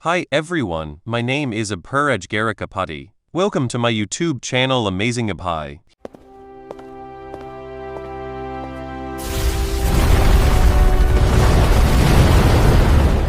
Hi everyone, my name is Abhuraj Garikapati. Welcome to my YouTube channel Amazing Abhai.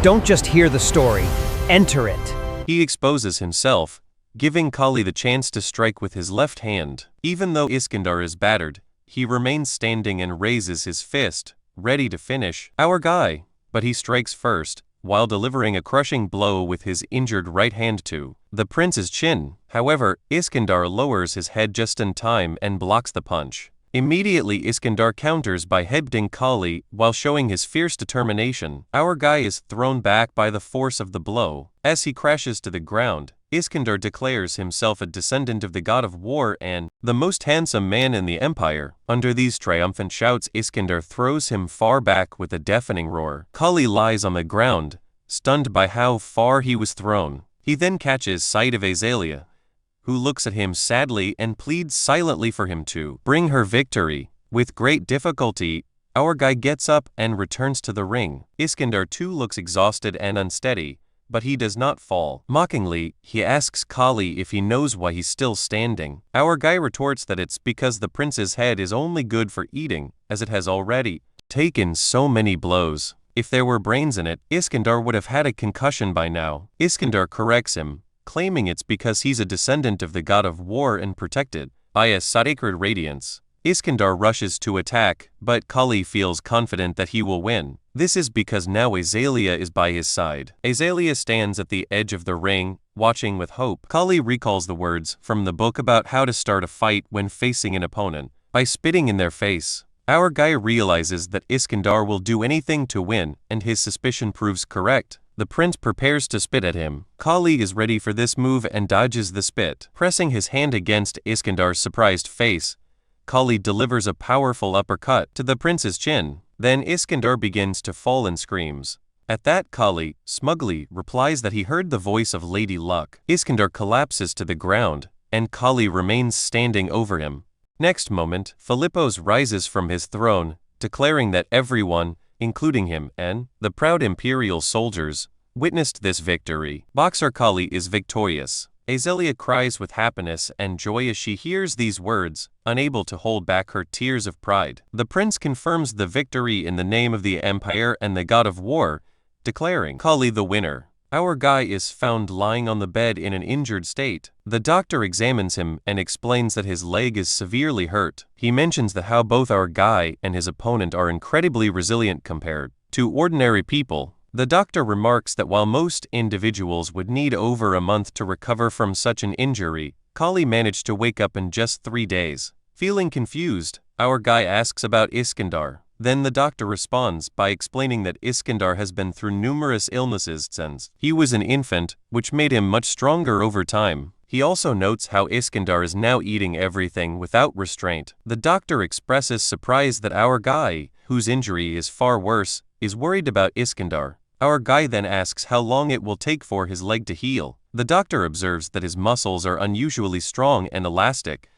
Don't just hear the story, enter it. He exposes himself, giving Kalli the chance to strike with his left hand. Even though Iskandar is battered, he remains standing and raises his fist, ready to finish our guy. But he strikes first, while delivering a crushing blow with his injured right hand to the prince's chin. However, Iskandar lowers his head just in time and blocks the punch. Immediately Iskandar counters by headbutting Kalli while showing his fierce determination. Our guy is thrown back by the force of the blow. As he crashes to the ground, Iskandar declares himself a descendant of the god of war and the most handsome man in the empire. Under these triumphant shouts, Iskandar throws him far back with a deafening roar. Kalli lies on the ground, stunned by how far he was thrown. He then catches sight of Azalea, who looks at him sadly and pleads silently for him to bring her victory. With great difficulty, our guy gets up and returns to the ring. Iskandar too looks exhausted and unsteady, but he does not fall. Mockingly, he asks Kalli if he knows why he's still standing. Our guy retorts that it's because the prince's head is only good for eating, as it has already taken so many blows. If there were brains in it, Iskandar would have had a concussion by now. Iskandar corrects him, claiming it's because he's a descendant of the god of war and protected by a sacred radiance. Iskandar rushes to attack, but Kalli feels confident that he will win. This is because now Azalea is by his side. Azalea stands at the edge of the ring, watching with hope. Kalli recalls the words from the book about how to start a fight when facing an opponent, by spitting in their face. Our guy realizes that Iskandar will do anything to win, and his suspicion proves correct. The prince prepares to spit at him. Kalli is ready for this move and dodges the spit. Pressing his hand against Iskandar's surprised face, Kalli delivers a powerful uppercut to the prince's chin. Then Iskandar begins to fall and screams. At that, Kalli smugly replies that he heard the voice of Lady Luck. Iskandar collapses to the ground, and Kalli remains standing over him. Next moment, Philippos rises from his throne, declaring that everyone, including him and the proud imperial soldiers, witnessed this victory. Boxer Kalli is victorious. Azalea cries with happiness and joy as she hears these words, unable to hold back her tears of pride. The prince confirms the victory in the name of the empire and the god of war, declaring Kalli the winner. Our guy is found lying on the bed in an injured state. The doctor examines him and explains that his leg is severely hurt. He mentions that how both our guy and his opponent are incredibly resilient compared to ordinary people. The doctor remarks that while most individuals would need over a month to recover from such an injury, Kalli managed to wake up in just 3 days. Feeling confused, our guy asks about Iskandar. Then the doctor responds by explaining that Iskandar has been through numerous illnesses since he was an infant, which made him much stronger over time. He also notes how Iskandar is now eating everything without restraint. The doctor expresses surprise that our guy, whose injury is far worse, is worried about Iskandar. Our guy then asks how long it will take for his leg to heal. The doctor observes that his muscles are unusually strong and elastic,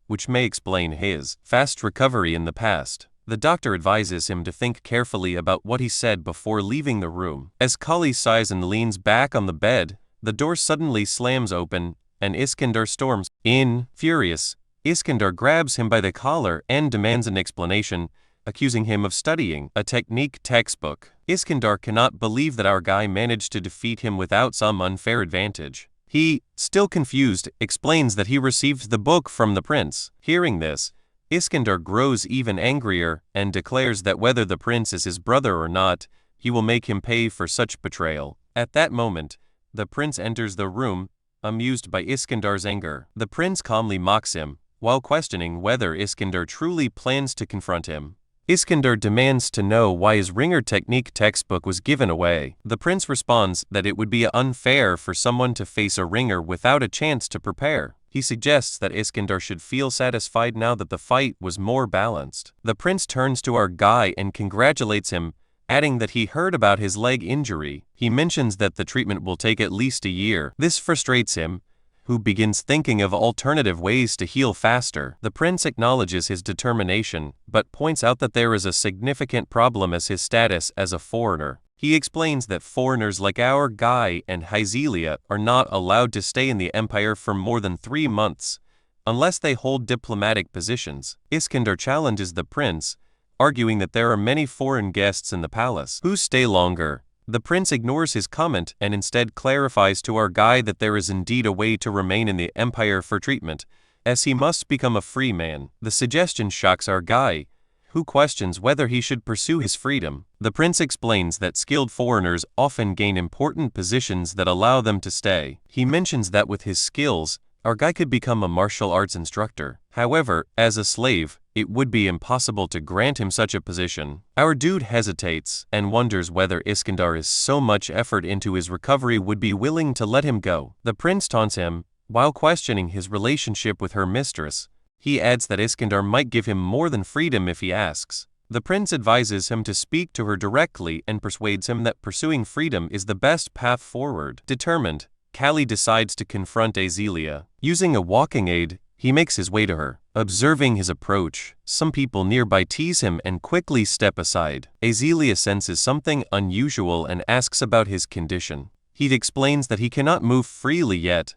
which may explain his fast recovery in the past. The doctor advises him to think carefully about what he said before leaving the room. As Kalli sighs and leans back on the bed, the door suddenly slams open, and Iskandar storms in. Furious, Iskandar grabs him by the collar and demands an explanation, accusing him of studying a technique textbook. Iskandar cannot believe that our guy managed to defeat him without some unfair advantage. He, still confused, explains that he received the book from the prince. Hearing this, Iskandar grows even angrier and declares that whether the prince is his brother or not, he will make him pay for such betrayal. At that moment, the prince enters the room, amused by Iskandar's anger. The prince calmly mocks him, while questioning whether Iskandar truly plans to confront him. Iskandar demands to know why his ringer technique textbook was given away. The prince responds that it would be unfair for someone to face a ringer without a chance to prepare. He suggests that Iskandar should feel satisfied now that the fight was more balanced. The prince turns to our guy and congratulates him, adding that he heard about his leg injury. He mentions that the treatment will take at least a year. This frustrates him, who begins thinking of alternative ways to heal faster. The prince acknowledges his determination, but points out that there is a significant problem as his status as a foreigner. He explains that foreigners like our guy and Hyzelia are not allowed to stay in the empire for more than 3 months, unless they hold diplomatic positions. Iskandar challenges the prince, arguing that there are many foreign guests in the palace who stay longer. The prince ignores his comment and instead clarifies to our guy that there is indeed a way to remain in the empire for treatment, as he must become a free man. The suggestion shocks our guy, who questions whether he should pursue his freedom. The prince explains that skilled foreigners often gain important positions that allow them to stay. He mentions that with his skills, our guy could become a martial arts instructor. However, as a slave, it would be impossible to grant him such a position. Our dude hesitates and wonders whether Iskandar is so much effort into his recovery would be willing to let him go. The prince taunts him, while questioning his relationship with her mistress. He adds that Iskandar might give him more than freedom if he asks. The prince advises him to speak to her directly and persuades him that pursuing freedom is the best path forward. Determined, Kalli decides to confront Azealia. Using a walking aid, he makes his way to her. Observing his approach, some people nearby tease him and quickly step aside. Azealia senses something unusual and asks about his condition. He explains that he cannot move freely yet,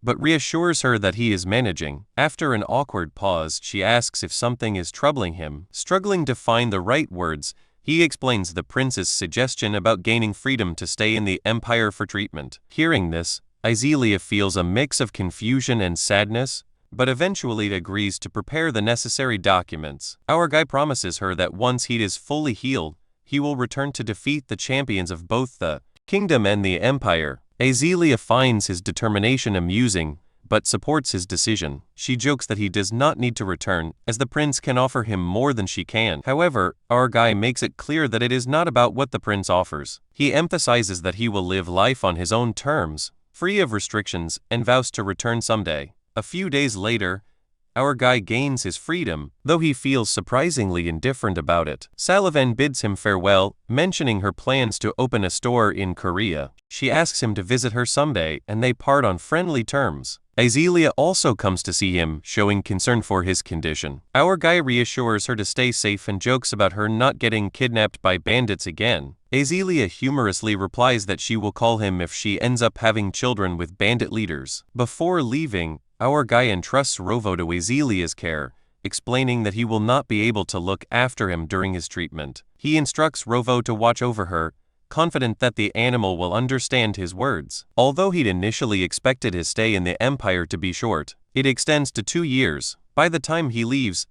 but reassures her that he is managing. After an awkward pause, she asks if something is troubling him. Struggling to find the right words, he explains the prince's suggestion about gaining freedom to stay in the empire for treatment. Hearing this, Azealia feels a mix of confusion and sadness, but eventually agrees to prepare the necessary documents. Our guy promises her that once he is fully healed, he will return to defeat the champions of both the kingdom and the empire. Azealia finds his determination amusing, but supports his decision. She jokes that he does not need to return, as the prince can offer him more than she can. However, our guy makes it clear that it is not about what the prince offers. He emphasizes that he will live life on his own terms, free of restrictions, and vows to return someday. A few days later, our guy gains his freedom, though he feels surprisingly indifferent about it. Salavan bids him farewell, mentioning her plans to open a store in Korea. She asks him to visit her someday, and they part on friendly terms. Azealia also comes to see him, showing concern for his condition. Our guy reassures her to stay safe and jokes about her not getting kidnapped by bandits again. Azealia humorously replies that she will call him if she ends up having children with bandit leaders. Before leaving, our guy entrusts Rovo to Azelia's care, explaining that he will not be able to look after him during his treatment. He instructs Rovo to watch over her, confident that the animal will understand his words. Although he'd initially expected his stay in the empire to be short, it extends to 2 years. By the time he leaves,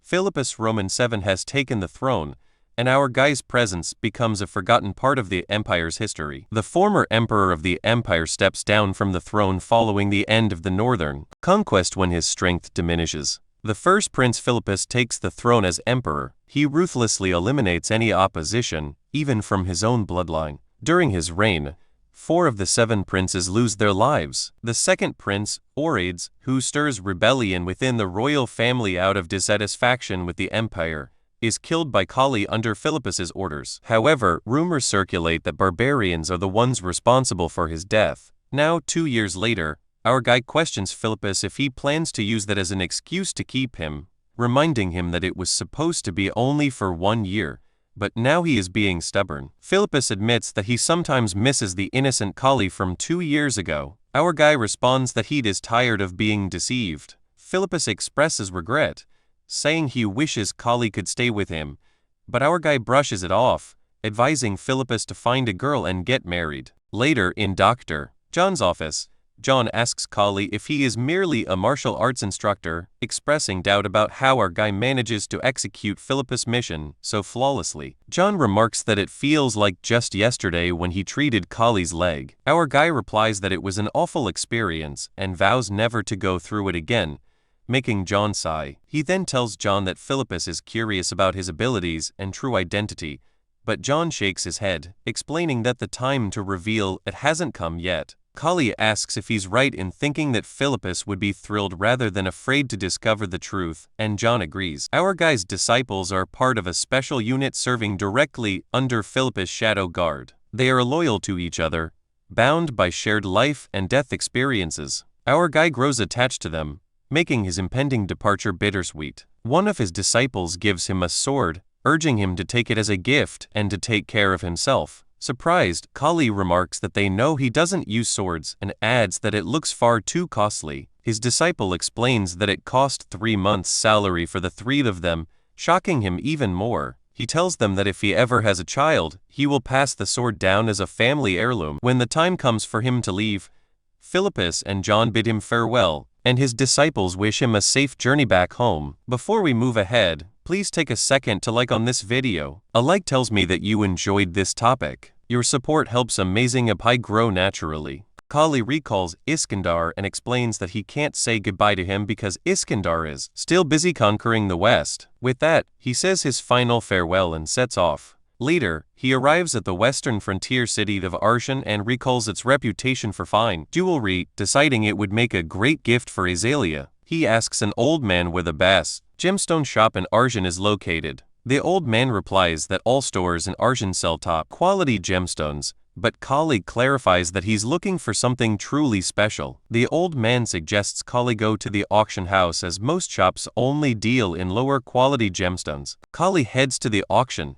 Philippus Roman VII has taken the throne, and our guy's presence becomes a forgotten part of the empire's history. The former emperor of the empire steps down from the throne following the end of the northern conquest when his strength diminishes. The first Prince Philippus takes the throne as emperor. He ruthlessly eliminates any opposition, even from his own bloodline. During his reign, 4 of the 7 princes lose their lives. The second prince, Orades, who stirs rebellion within the royal family out of dissatisfaction with the empire, is killed by Kalli under Philippus's orders. However, rumors circulate that barbarians are the ones responsible for his death. Now, 2 years later, our guy questions Philippus if he plans to use that as an excuse to keep him, reminding him that it was supposed to be only for 1 year, but now he is being stubborn. Philippus admits that he sometimes misses the innocent Kalli from 2 years ago. Our guy responds that he is tired of being deceived. Philippus expresses regret, saying he wishes Kalli could stay with him, but our guy brushes it off, advising Philippus to find a girl and get married. Later, in Dr. John's office, John asks Kalli if he is merely a martial arts instructor, expressing doubt about how our guy manages to execute Philippus' mission so flawlessly. John remarks that it feels like just yesterday when he treated Kalli's leg. Our guy replies that it was an awful experience and vows never to go through it again, making John sigh. He then tells John that Philippus is curious about his abilities and true identity, but John shakes his head, explaining that the time to reveal it hasn't come yet. Kalli asks if he's right in thinking that Philippus would be thrilled rather than afraid to discover the truth, and John agrees. Our guy's disciples are part of a special unit serving directly under Philippus' shadow guard. They are loyal to each other, bound by shared life and death experiences. Our guy grows attached to them, making his impending departure bittersweet. One of his disciples gives him a sword, urging him to take it as a gift and to take care of himself. Surprised, Kalli remarks that they know he doesn't use swords and adds that it looks far too costly. His disciple explains that it cost 3 months' salary for the 3 of them, shocking him even more. He tells them that if he ever has a child, he will pass the sword down as a family heirloom. When the time comes for him to leave, Philippus and John bid him farewell, and his disciples wish him a safe journey back home. Before we move ahead, please take a second to like on this video. A like tells me that you enjoyed this topic. Your support helps Amazing Apai grow naturally. Kalli recalls Iskandar and explains that he can't say goodbye to him because Iskandar is still busy conquering the West. With that, he says his final farewell and sets off. Later, he arrives at the western frontier city of Arshan and recalls its reputation for fine jewelry, deciding it would make a great gift for Azalea. He asks an old man where the best gemstone shop in Arshan is located. The old man replies that all stores in Arshan sell top-quality gemstones, but Kalli clarifies that he's looking for something truly special. The old man suggests Kalli go to the auction house as most shops only deal in lower-quality gemstones. Kalli heads to the auction,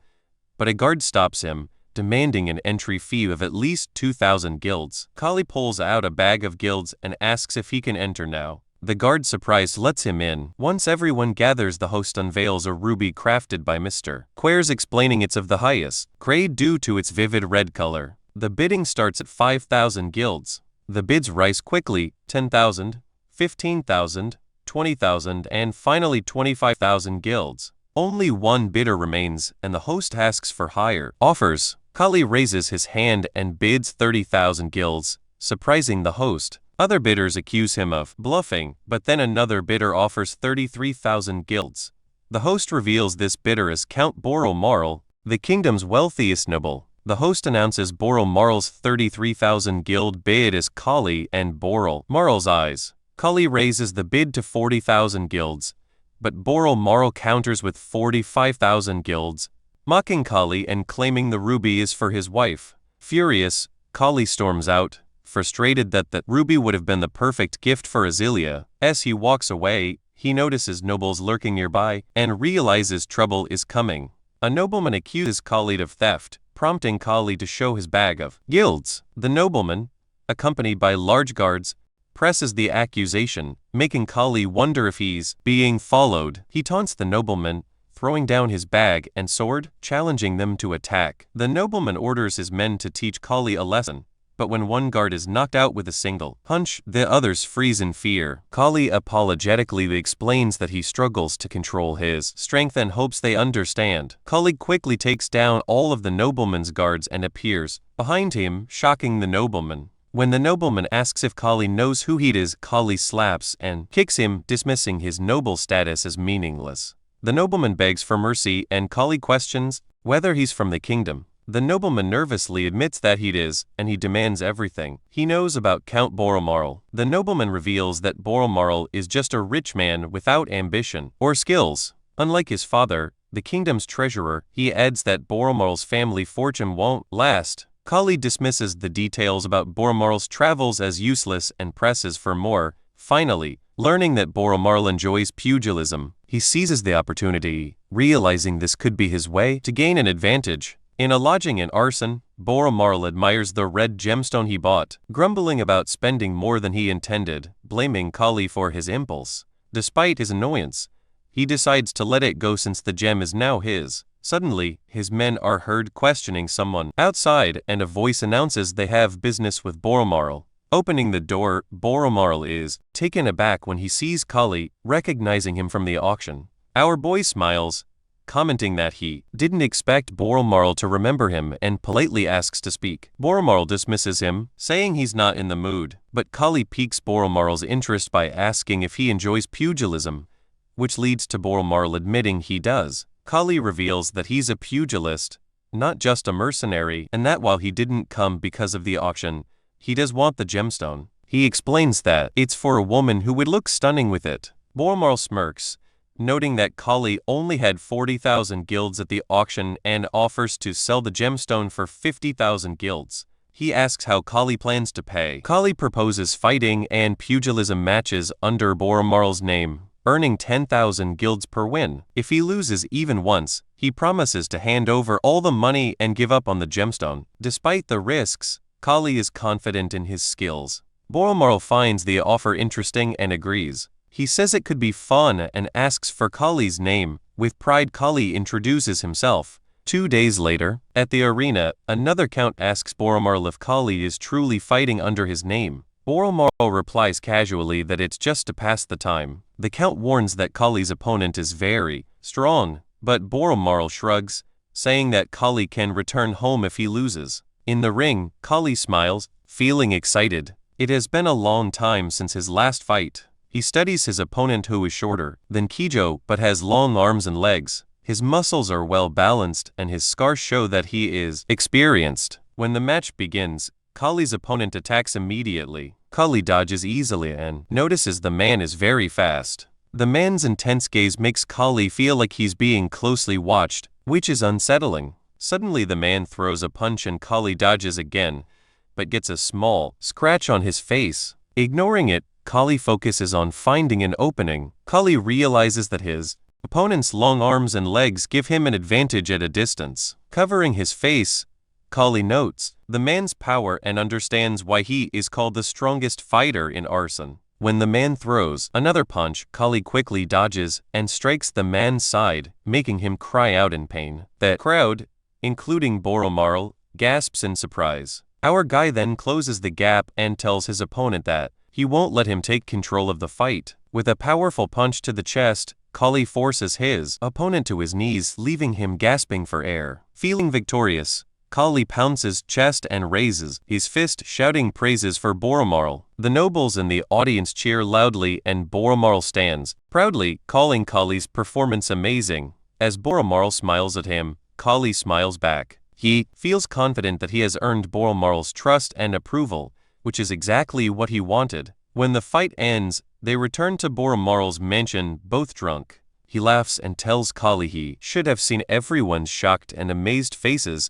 but a guard stops him, demanding an entry fee of at least 2,000 guilds. Kalli pulls out a bag of guilds and asks if he can enter now. The guard, surprised, lets him in. Once everyone gathers, the host unveils a ruby crafted by Mr. Quares, explaining it's of the highest grade due to its vivid red color. The bidding starts at 5,000 guilds. The bids rise quickly: 10,000, 15,000, 20,000, and finally 25,000 guilds. Only one bidder remains, and the host asks for higher offers. Kalli raises his hand and bids 30,000 guilds, surprising the host. Other bidders accuse him of bluffing, but then another bidder offers 33,000 guilds. The host reveals this bidder as Count Borel Marl, the kingdom's wealthiest noble. The host announces Borel Marl's 33,000 guild bid as Kalli and Borel Marl's eyes. Kalli raises the bid to 40,000 guilds, but Borel Marl counters with 45,000 guilds, mocking Kalli and claiming the ruby is for his wife. Furious, Kalli storms out, frustrated that the ruby would have been the perfect gift for Azalea. As he walks away, he notices nobles lurking nearby and realizes trouble is coming. A nobleman accuses Kalli of theft, prompting Kalli to show his bag of guilds. The nobleman, accompanied by large guards, presses the accusation, making Kalli wonder if he's being followed. He taunts the nobleman, throwing down his bag and sword, challenging them to attack. The nobleman orders his men to teach Kalli a lesson, but when one guard is knocked out with a single punch, the others freeze in fear. Kalli apologetically explains that he struggles to control his strength and hopes they understand. Kalli quickly takes down all of the nobleman's guards and appears behind him, shocking the nobleman. When the nobleman asks if Kalli knows who he is, Kalli slaps and kicks him, dismissing his noble status as meaningless. The nobleman begs for mercy, and Kalli questions whether he's from the kingdom. The nobleman nervously admits that he is, and he demands everything he knows about Count Borel. The nobleman reveals that Borel is just a rich man without ambition or skills. Unlike his father, the kingdom's treasurer, he adds that Borel's family fortune won't last. Kalli dismisses the details about Borel's travels as useless and presses for more. Finally, learning that Borel enjoys pugilism, he seizes the opportunity, realizing this could be his way to gain an advantage. In a lodging in Arshan, Borel admires the red gemstone he bought, grumbling about spending more than he intended, blaming Kalli for his impulse. Despite his annoyance, he decides to let it go since the gem is now his. Suddenly, his men are heard questioning someone outside, and a voice announces they have business with Borel. Opening the door, Borel is taken aback when he sees Kalli, recognizing him from the auction. Our boy smiles, commenting that he didn't expect Borel to remember him and politely asks to speak. Borel dismisses him, saying he's not in the mood, but Kalli piques Borel's interest by asking if he enjoys pugilism, which leads to Borel admitting he does. Kalli reveals that he's a pugilist, not just a mercenary, and that while he didn't come because of the auction, he does want the gemstone. He explains that it's for a woman who would look stunning with it. Borel smirks, noting that Kalli only had 40,000 guilds at the auction and offers to sell the gemstone for 50,000 guilds. He asks how Kalli plans to pay. Kalli proposes fighting and pugilism matches under Borel's name. earning 10,000 guilds per win. If he loses even once, he promises to hand over all the money and give up on the gemstone. Despite the risks, Kalli is confident in his skills. Boromarl finds the offer interesting and agrees. He says it could be fun and asks for Kalli's name. With pride, Kalli introduces himself. 2 days later, at the arena, another count asks Boromarl if Kalli is truly fighting under his name. Boromarl replies casually that it's just to pass the time. The count warns that Kalli's opponent is very strong, but Boromarl shrugs, saying that Kalli can return home if he loses. In the ring, Kalli smiles, feeling excited. It has been a long time since his last fight. He studies his opponent, who is shorter than Kijo but has long arms and legs. His muscles are well balanced and his scars show that he is experienced. When the match begins, Kalli's opponent attacks immediately. Kalli dodges easily and notices the man is very fast. The man's intense gaze makes Kalli feel like he's being closely watched, which is unsettling. Suddenly the man throws a punch and Kalli dodges again, but gets a small scratch on his face. Ignoring it, Kalli focuses on finding an opening. Kalli realizes that his opponent's long arms and legs give him an advantage at a distance. Covering his face, Kalli notes the man's power and understands why he is called the strongest fighter in Arson. When the man throws another punch, Kalli quickly dodges and strikes the man's side, making him cry out in pain. The crowd, including Boromarl, gasps in surprise. Our guy then closes the gap and tells his opponent that he won't let him take control of the fight. With a powerful punch to the chest, Kalli forces his opponent to his knees, leaving him gasping for air. Feeling victorious, Kalli pounces chest and raises his fist, shouting praises for Boromarl. The nobles in the audience cheer loudly and Boromarl stands, proudly calling Kalli's performance amazing. As Boromarl smiles at him, Kalli smiles back. He feels confident that he has earned Boromarl's trust and approval, which is exactly what he wanted. When the fight ends, they return to Boromarl's mansion, both drunk. He laughs and tells Kalli he should have seen everyone's shocked and amazed faces,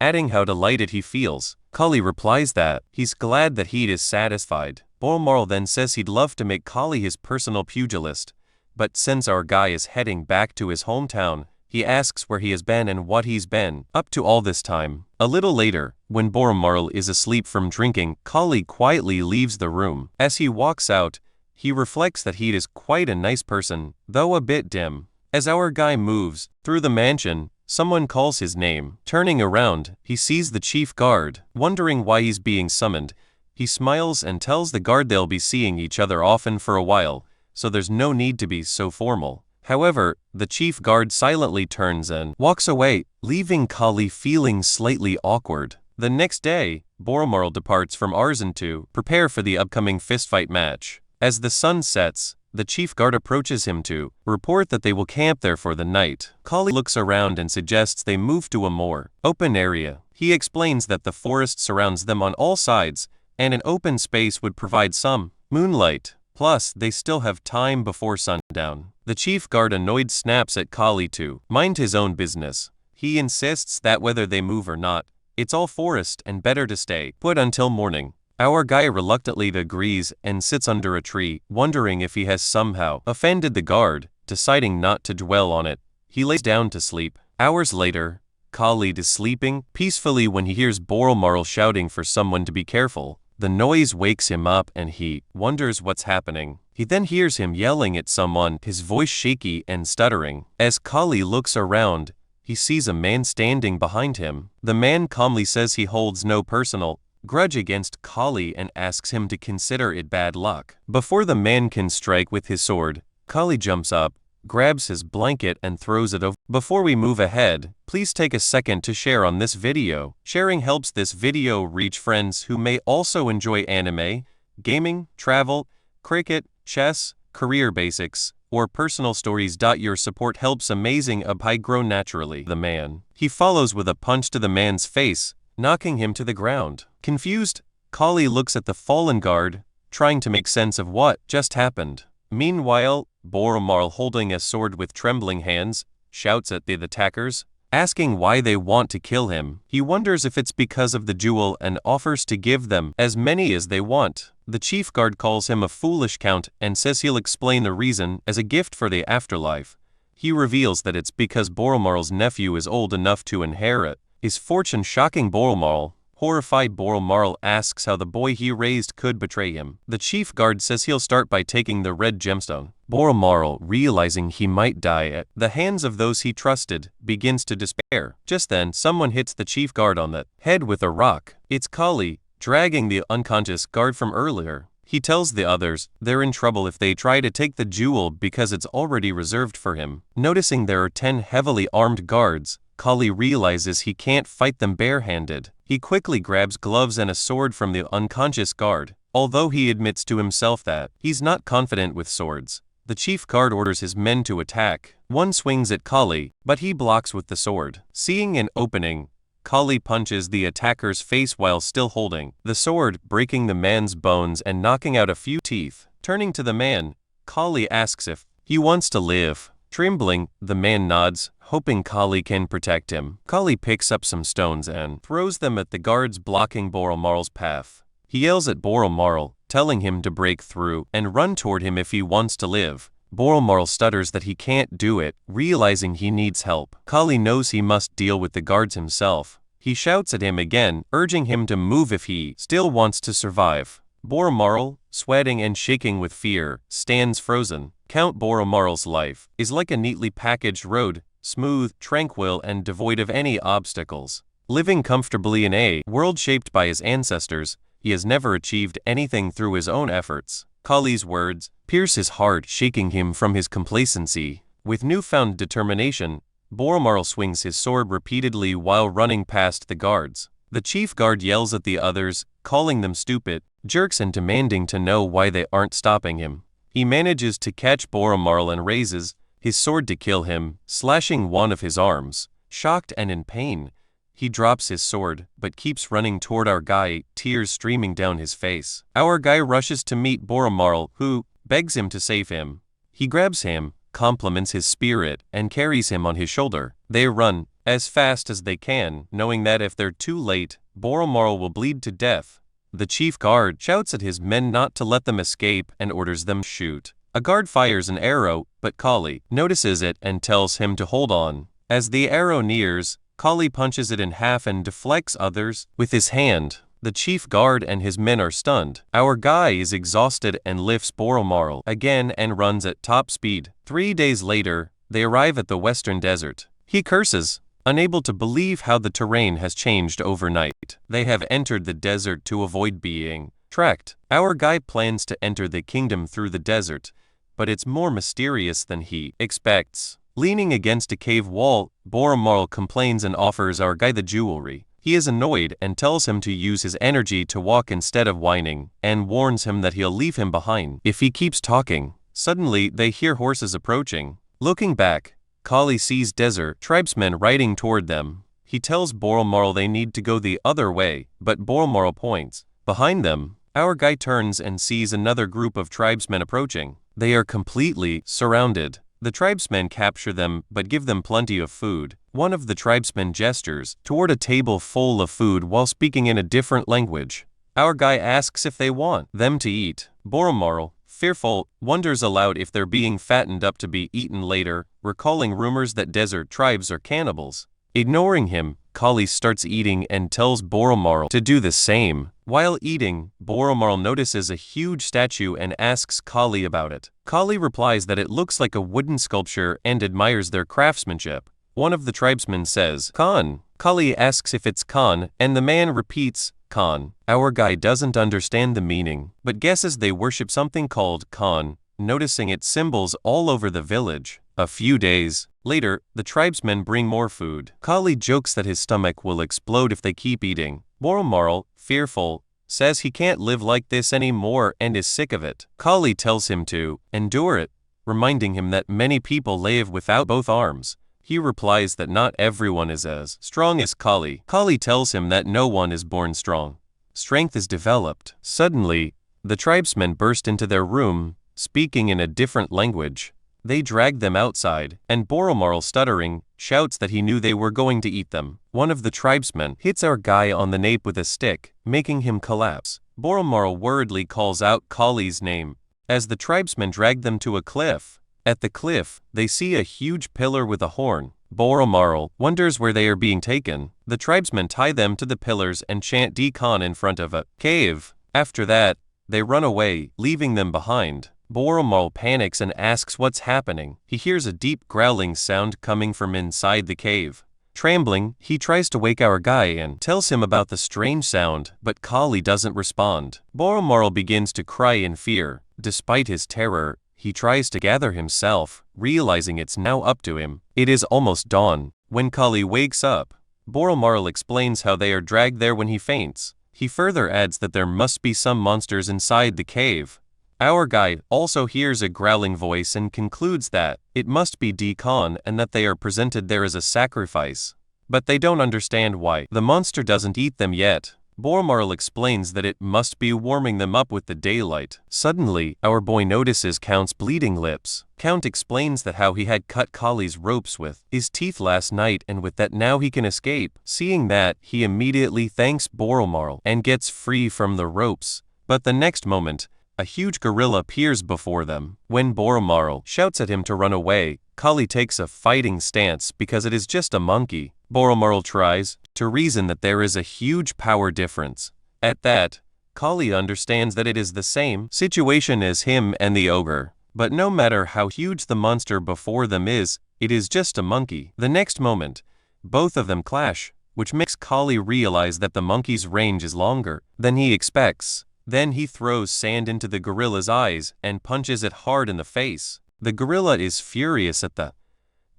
adding how delighted he feels. Kalli replies that he's glad that he is satisfied. Boromarl then says he'd love to make Kalli his personal pugilist, but since our guy is heading back to his hometown, he asks where he has been and what he's been up to all this time. A little later, when Boromarl is asleep from drinking, Kalli quietly leaves the room. As he walks out, he reflects that he is quite a nice person, though a bit dim. As our guy moves through the mansion, someone calls his name. Turning around, he sees the chief guard. Wondering why he's being summoned, he smiles and tells the guard they'll be seeing each other often for a while, so there's no need to be so formal. However, the chief guard silently turns and walks away, leaving Kalli feeling slightly awkward. The next day, Boromarl departs from Arzen to prepare for the upcoming fistfight match. As the sun sets, the chief guard approaches him to report that they will camp there for the night. Kalli looks around and suggests they move to a more open area. He explains that the forest surrounds them on all sides, and an open space would provide some moonlight. Plus, they still have time before sundown. The chief guard, annoyed, snaps at Kalli to mind his own business. He insists that whether they move or not, it's all forest and better to stay put until morning. Our guy reluctantly agrees and sits under a tree, wondering if he has somehow offended the guard. Deciding not to dwell on it, he lays down to sleep. Hours later, Kalli is sleeping peacefully when he hears Boromarl shouting for someone to be careful. The noise wakes him up and he wonders what's happening. He then hears him yelling at someone, his voice shaky and stuttering. As Kalli looks around, he sees a man standing behind him. The man calmly says he holds no personal grudge against Kalli and asks him to consider it bad luck. Before the man can strike with his sword, Kalli jumps up, grabs his blanket and throws it over. Before we move ahead, please take a second to share on this video. Sharing helps this video reach friends who may also enjoy anime, gaming, travel, cricket, chess, career basics, or personal stories. Your support helps amazing Abhai grow naturally. The man. He follows with a punch to the man's face, knocking him to the ground. Confused, Kalli looks at the fallen guard, trying to make sense of what just happened. Meanwhile, Boromarl, holding a sword with trembling hands, shouts at the attackers, asking why they want to kill him. He wonders if it's because of the jewel and offers to give them as many as they want. The chief guard calls him a foolish count and says he'll explain the reason as a gift for the afterlife. He reveals that it's because Boromarl's nephew is old enough to inherit his fortune, shocking Boromarl. Horrified, Boromarl asks how the boy he raised could betray him. The chief guard says he'll start by taking the red gemstone. Boromarl, realizing he might die at the hands of those he trusted, begins to despair. Just then, someone hits the chief guard on the head with a rock. It's Kalli, dragging the unconscious guard from earlier. He tells the others they're in trouble if they try to take the jewel because it's already reserved for him. Noticing there are 10 heavily armed guards, Kalli realizes he can't fight them barehanded. He quickly grabs gloves and a sword from the unconscious guard, although he admits to himself that he's not confident with swords. The chief guard orders his men to attack. One swings at Kalli, but he blocks with the sword. Seeing an opening, Kalli punches the attacker's face while still holding the sword, breaking the man's bones and knocking out a few teeth. Turning to the man, Kalli asks if he wants to live. Trembling, the man nods, hoping Kalli can protect him. Kalli picks up some stones and throws them at the guards blocking Boromarl's path. He yells at Boromarl, telling him to break through and run toward him if he wants to live. Boromarl stutters that he can't do it, realizing he needs help. Kalli knows he must deal with the guards himself. He shouts at him again, urging him to move if he still wants to survive. Boromarl, sweating and shaking with fear, stands frozen. Count Boromarl's life is like a neatly packaged road, smooth, tranquil, and devoid of any obstacles. Living comfortably in a world shaped by his ancestors, he has never achieved anything through his own efforts. Kalli's words pierce his heart, shaking him from his complacency. With newfound determination, Boromarl swings his sword repeatedly while running past the guards. The chief guard yells at the others, calling them stupid jerks and demanding to know why they aren't stopping him. He manages to catch Boromarl and raises his sword to kill him, slashing one of his arms. Shocked and in pain, he drops his sword, but keeps running toward our guy, tears streaming down his face. Our guy rushes to meet Boromarl, who begs him to save him. He grabs him, compliments his spirit, and carries him on his shoulder. They run as fast as they can, knowing that if they're too late, Boromarl will bleed to death. The chief guard shouts at his men not to let them escape and orders them to shoot. A guard fires an arrow, but Kalli notices it and tells him to hold on. As the arrow nears, Kalli punches it in half and deflects others with his hand. The chief guard and his men are stunned. Our guy is exhausted and lifts Boromarl again and runs at top speed. 3 days later, they arrive at the western desert. He curses, unable to believe how the terrain has changed overnight. They have entered the desert to avoid being tracked. Our guy plans to enter the kingdom through the desert, but it's more mysterious than he expects. Leaning against a cave wall, Boromarl complains and offers our guy the jewelry. He is annoyed and tells him to use his energy to walk instead of whining, and warns him that he'll leave him behind if he keeps talking. Suddenly, they hear horses approaching. Looking back, Kalli sees desert tribesmen riding toward them. He tells Boromarl they need to go the other way, but Boromarl points. Behind them, our guy turns and sees another group of tribesmen approaching. They are completely surrounded. The tribesmen capture them but give them plenty of food. One of the tribesmen gestures toward a table full of food while speaking in a different language. Our guy asks if they want them to eat. Boromarl, fearful, wonders aloud if they're being fattened up to be eaten later, recalling rumors that desert tribes are cannibals. Ignoring him, Kalli starts eating and tells Boromarl to do the same. While eating, Boromarl notices a huge statue and asks Kalli about it. Kalli replies that it looks like a wooden sculpture and admires their craftsmanship. One of the tribesmen says, "Khan." Kalli asks if it's Khan, and the man repeats, "Khan." Our guy doesn't understand the meaning, but guesses they worship something called Khan, noticing its symbols all over the village. A few days later, the tribesmen bring more food. Kalli jokes that his stomach will explode if they keep eating. Boromarl, fearful, says he can't live like this anymore and is sick of it. Kalli tells him to endure it, reminding him that many people live without both arms. He replies that not everyone is as strong as Kalli. Kalli tells him that no one is born strong. Strength is developed. Suddenly, the tribesmen burst into their room, speaking in a different language. They drag them outside, and Boromarl, stuttering, shouts that he knew they were going to eat them. One of the tribesmen hits our guy on the nape with a stick, making him collapse. Boromarl worriedly calls out Kalli's name as the tribesmen drag them to a cliff. At the cliff, they see a huge pillar with a horn. Boromarl wonders where they are being taken. The tribesmen tie them to the pillars and chant Dekon in front of a cave. After that, they run away, leaving them behind. Boromarl panics and asks what's happening. He hears a deep growling sound coming from inside the cave. Trembling, he tries to wake our guy and tells him about the strange sound, but Kalli doesn't respond. Boromarl begins to cry in fear. Despite his terror, he tries to gather himself, realizing it's now up to him. It is almost dawn. When Kalli wakes up, Boromarl explains how they are dragged there when he faints. He further adds that there must be some monsters inside the cave. Our guide also hears a growling voice and concludes that it must be Dekon and that they are presented there as a sacrifice. But they don't understand why the monster doesn't eat them yet. Boromarl explains that it must be warming them up with the daylight. Suddenly, our boy notices Count's bleeding lips. Count explains that how he had cut Kalli's ropes with his teeth last night and with that now he can escape. Seeing that, he immediately thanks Boromarl and gets free from the ropes. But the next moment, a huge gorilla appears before them. When Boromarl shouts at him to run away, Kalli takes a fighting stance because it is just a monkey. Boromarl tries to reason that there is a huge power difference. At that, Kalli understands that it is the same situation as him and the ogre. But no matter how huge the monster before them is, it is just a monkey. The next moment, both of them clash, which makes Kalli realize that the monkey's range is longer than he expects. Then he throws sand into the gorilla's eyes and punches it hard in the face. The gorilla is furious at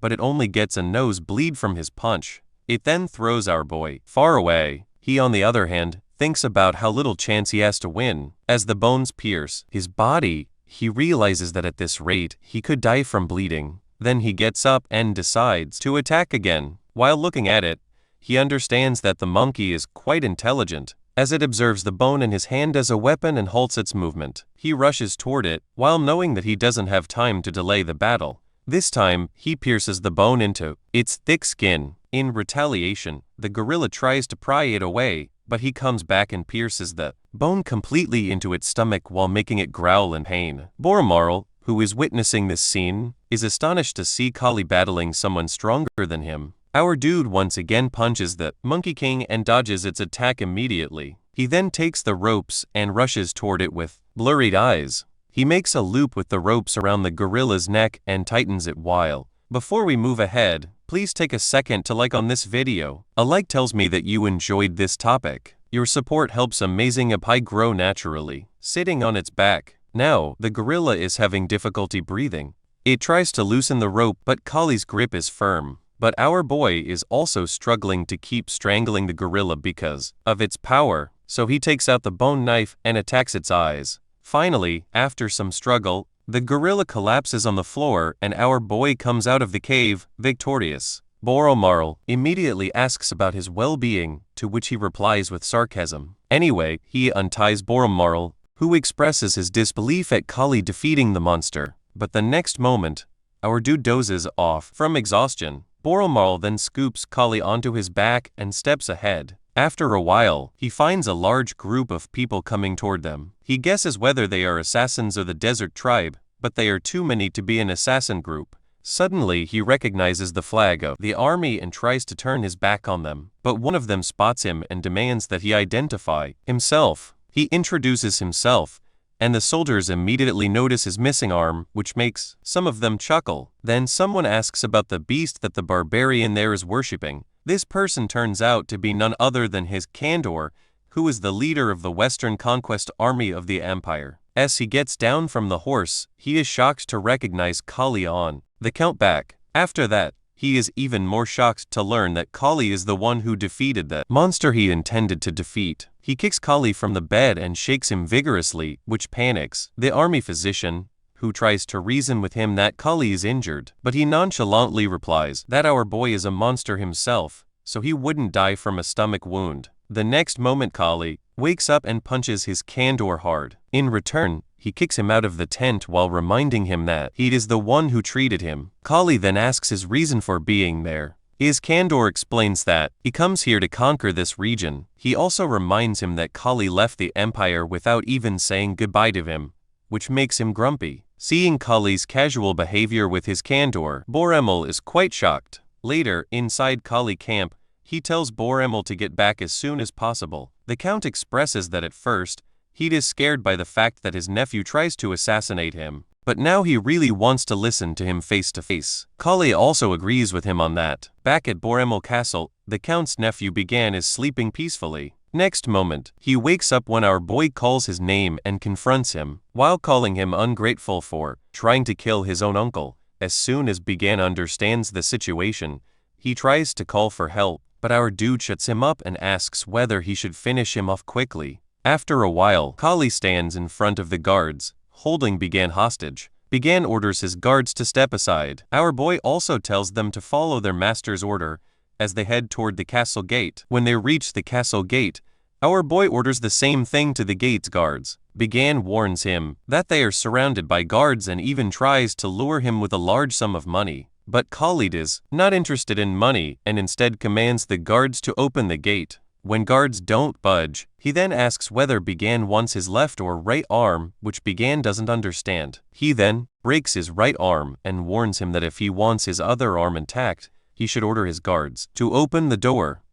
but it only gets a nosebleed from his punch. It then throws our boy far away. He, on the other hand, thinks about how little chance he has to win. As the bones pierce his body, he realizes that at this rate, he could die from bleeding. Then he gets up and decides to attack again. While looking at it, he understands that the monkey is quite intelligent, as it observes the bone in his hand as a weapon and halts its movement. He rushes toward it, while knowing that he doesn't have time to delay the battle. This time, he pierces the bone into its thick skin. In retaliation, the gorilla tries to pry it away, but he comes back and pierces the bone completely into its stomach while making it growl in pain. Boromarl, who is witnessing this scene, is astonished to see Kalli battling someone stronger than him. Our dude once again punches the Monkey King and dodges its attack immediately. He then takes the ropes and rushes toward it with blurred eyes. He makes a loop with the ropes around the gorilla's neck and tightens it while. Before we move ahead, please take a second to like on this video. A like tells me that you enjoyed this topic. Your support helps Amazing Apai grow naturally. Sitting on its back. Now, the gorilla is having difficulty breathing. It tries to loosen the rope, but Kalli's grip is firm. But our boy is also struggling to keep strangling the gorilla because of its power, so he takes out the bone knife and attacks its eyes. Finally, after some struggle, the gorilla collapses on the floor and our boy comes out of the cave, victorious. Boromarl immediately asks about his well-being, to which he replies with sarcasm. Anyway, he unties Boromarl, who expresses his disbelief at Kalli defeating the monster. But the next moment, our dude dozes off from exhaustion. Boromarl then scoops Kalli onto his back and steps ahead. After a while, he finds a large group of people coming toward them. He guesses whether they are assassins or the desert tribe, but they are too many to be an assassin group. Suddenly, he recognizes the flag of the army and tries to turn his back on them, but one of them spots him and demands that he identify himself. He introduces himself, and the soldiers immediately notice his missing arm, which makes some of them chuckle. Then someone asks about the beast that the barbarian there is worshipping. This person turns out to be none other than his Kandor, who is the leader of the Western Conquest Army of the Empire. As he gets down from the horse, he is shocked to recognize Kalli on the countback. After that, he is even more shocked to learn that Kalli is the one who defeated the monster he intended to defeat. He kicks Kalli from the bed and shakes him vigorously, which panics the army physician, who tries to reason with him that Kalli is injured, but he nonchalantly replies that our boy is a monster himself, so he wouldn't die from a stomach wound. The next moment Kalli wakes up and punches his Kandor hard. In return, he kicks him out of the tent while reminding him that he is the one who treated him. Kalli then asks his reason for being there. Iskandar explains that he comes here to conquer this region. He also reminds him that Kalli left the empire without even saying goodbye to him, which makes him grumpy. Seeing Kalli's casual behavior with Iskandar, Boremel is quite shocked. Later, inside Kalli camp, he tells Boremel to get back as soon as possible. The Count expresses that at first, he is scared by the fact that his nephew tries to assassinate him, but now he really wants to listen to him face to face. Kalli also agrees with him on that. Back at Boremel Castle, the Count's nephew is sleeping peacefully. Next moment, he wakes up when our boy calls his name and confronts him, while calling him ungrateful for trying to kill his own uncle. As soon as understands the situation, he tries to call for help, but our dude shuts him up and asks whether he should finish him off quickly. After a while, Kalli stands in front of the guards, holding hostage. Orders his guards to step aside. Our boy also tells them to follow their master's order as they head toward the castle gate. When they reach the castle gate, our boy orders the same thing to the gate's guards. Warns him that they are surrounded by guards and even tries to lure him with a large sum of money. But Kalli is not interested in money and instead commands the guards to open the gate. When guards don't budge, he then asks whether wants his left or right arm, which doesn't understand. He then breaks his right arm and warns him that if he wants his other arm intact, he should order his guards to open the door.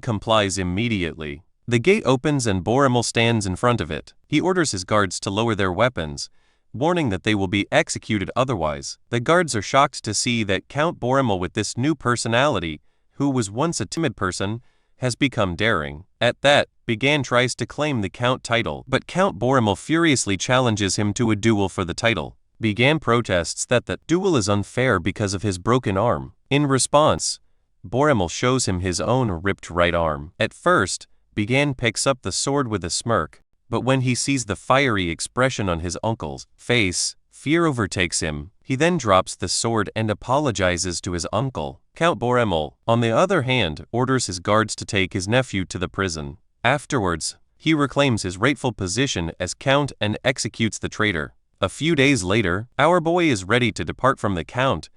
Complies immediately. The gate opens and Boremel stands in front of it. He orders his guards to lower their weapons, warning that they will be executed otherwise. The guards are shocked to see that Count Boremel, with this new personality, who was once a timid person, has become daring. At that, tries to claim the Count title, but Count Boremel furiously challenges him to a duel for the title. Protests that the duel is unfair because of his broken arm. In response, Boremel shows him his own ripped right arm. At first, picks up the sword with a smirk, but when he sees the fiery expression on his uncle's face, fear overtakes him. He then drops the sword and apologizes to his uncle. Count Boremel, on the other hand, orders his guards to take his nephew to the prison. Afterwards, he reclaims his rightful position as Count and executes the traitor. A few days later, our boy is ready to depart from the Count,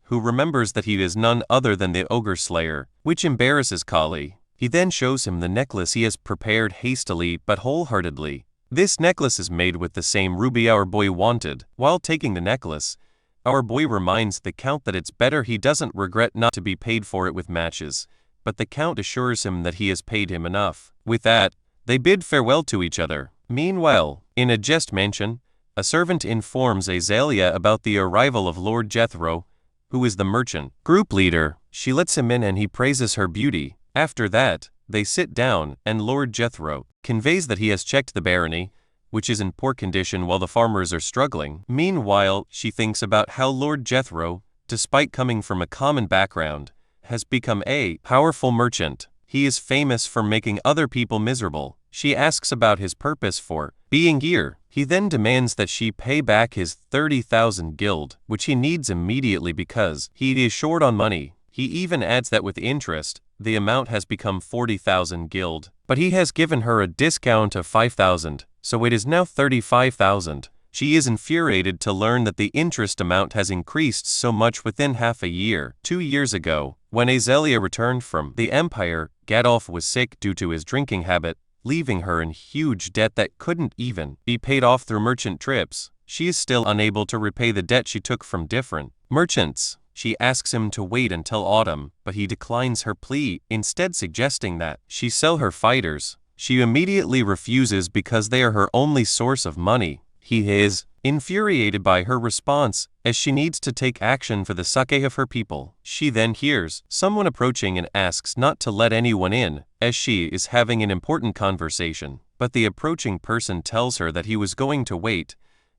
who remembers that he is none other than the Ogre Slayer, which embarrasses Kalli. He then shows him the necklace he has prepared hastily but wholeheartedly. This necklace is made with the same ruby our boy wanted. While taking the necklace, our boy reminds the Count that it's better he doesn't regret not to be paid for it with matches, but the Count assures him that he has paid him enough. With that, they bid farewell to each other. Meanwhile, in a guest mansion, a servant informs Azalea about the arrival of Lord Jethro, who is the merchant group leader. She lets him in and he praises her beauty. After that, they sit down and Lord Jethro conveys that he has checked the barony, which is in poor condition while the farmers are struggling. Meanwhile, she thinks about how Lord Jethro, despite coming from a common background, has become a powerful merchant. He is famous for making other people miserable. She asks about his purpose for being here. He then demands that she pay back his 30,000 guild, which he needs immediately because he is short on money. He even adds that with interest, the amount has become 40,000 guild, but he has given her a discount of 5,000, so it is now 35,000. She is infuriated to learn that the interest amount has increased so much within half a year. 2 years ago, when Azalea returned from the Empire, Gadolf was sick due to his drinking habit, leaving her in huge debt that couldn't even be paid off through merchant trips. She is still unable to repay the debt she took from different merchants. She asks him to wait until autumn, but he declines her plea, instead suggesting that she sell her fighters. She immediately refuses because they are her only source of money. He is infuriated by her response, as she needs to take action for the sake of her people. She then hears someone approaching and asks not to let anyone in, as she is having an important conversation. But the approaching person tells her that he was going to wait,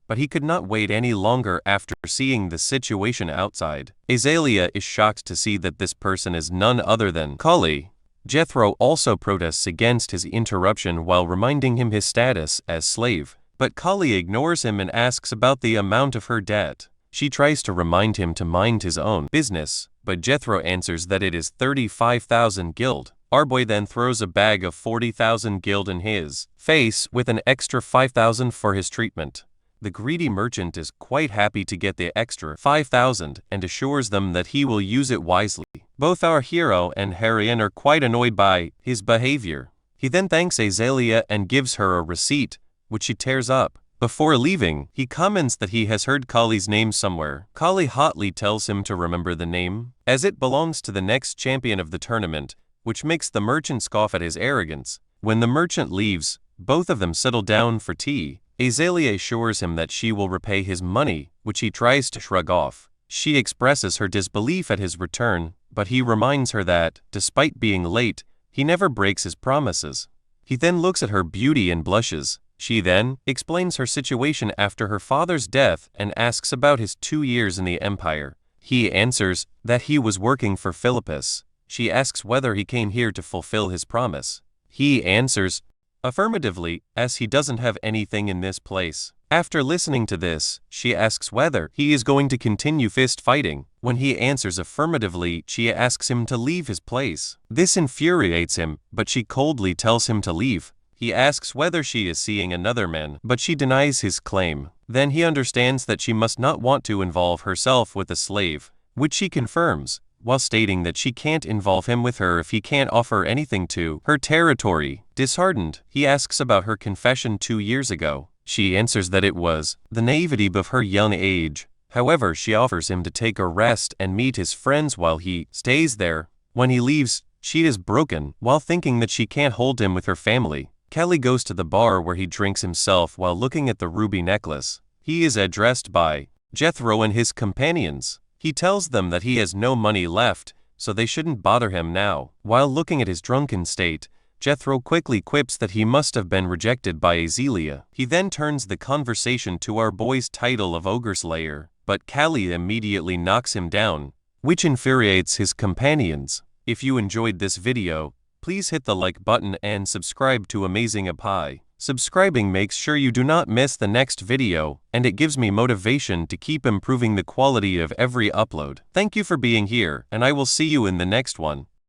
but he could not wait any longer after seeing the situation outside. Azalea is shocked to see that this person is none other than Kalli. Jethro also protests against his interruption while reminding him his status as slave. But Kalli ignores him and asks about the amount of her debt. She tries to remind him to mind his own business, but Jethro answers that it is 35,000 guild. Our boy then throws a bag of 40,000 guild in his face with an extra 5,000 for his treatment. The greedy merchant is quite happy to get the extra 5,000 and assures them that he will use it wisely. Both our hero and heroine are quite annoyed by his behavior. He then thanks Azalea and gives her a receipt, which she tears up. Before leaving, he comments that he has heard Kalli's name somewhere. Kalli hotly tells him to remember the name, as it belongs to the next champion of the tournament, which makes the merchant scoff at his arrogance. When the merchant leaves, both of them settle down for tea. Azalea assures him that she will repay his money, which he tries to shrug off. She expresses her disbelief at his return, but he reminds her that, despite being late, he never breaks his promises. He then looks at her beauty and blushes. She then explains her situation after her father's death and asks about his 2 years in the Empire. He answers that he was working for Philippus. She asks whether he came here to fulfill his promise. He answers affirmatively, as he doesn't have anything in this place. After listening to this, she asks whether he is going to continue fist fighting. When he answers affirmatively, she asks him to leave his place. This infuriates him, but she coldly tells him to leave. He asks whether she is seeing another man, but she denies his claim. Then he understands that she must not want to involve herself with a slave, which she confirms, while stating that she can't involve him with her if he can't offer anything to her territory. Disheartened, he asks about her confession 2 years ago. She answers that it was the naivety of her young age. However, she offers him to take a rest and meet his friends while he stays there. When he leaves, she is broken, while thinking that she can't hold him with her family. Kalli goes to the bar where he drinks himself while looking at the ruby necklace. He is addressed by Jethro and his companions. He tells them that he has no money left, so they shouldn't bother him now. While looking at his drunken state, Jethro quickly quips that he must have been rejected by Azalea. He then turns the conversation to our boy's title of Ogre Slayer, but Kalli immediately knocks him down, which infuriates his companions. If you enjoyed this video, please hit the like button and subscribe to Amazing Apai. Subscribing makes sure you do not miss the next video, and it gives me motivation to keep improving the quality of every upload. Thank you for being here, and I will see you in the next one.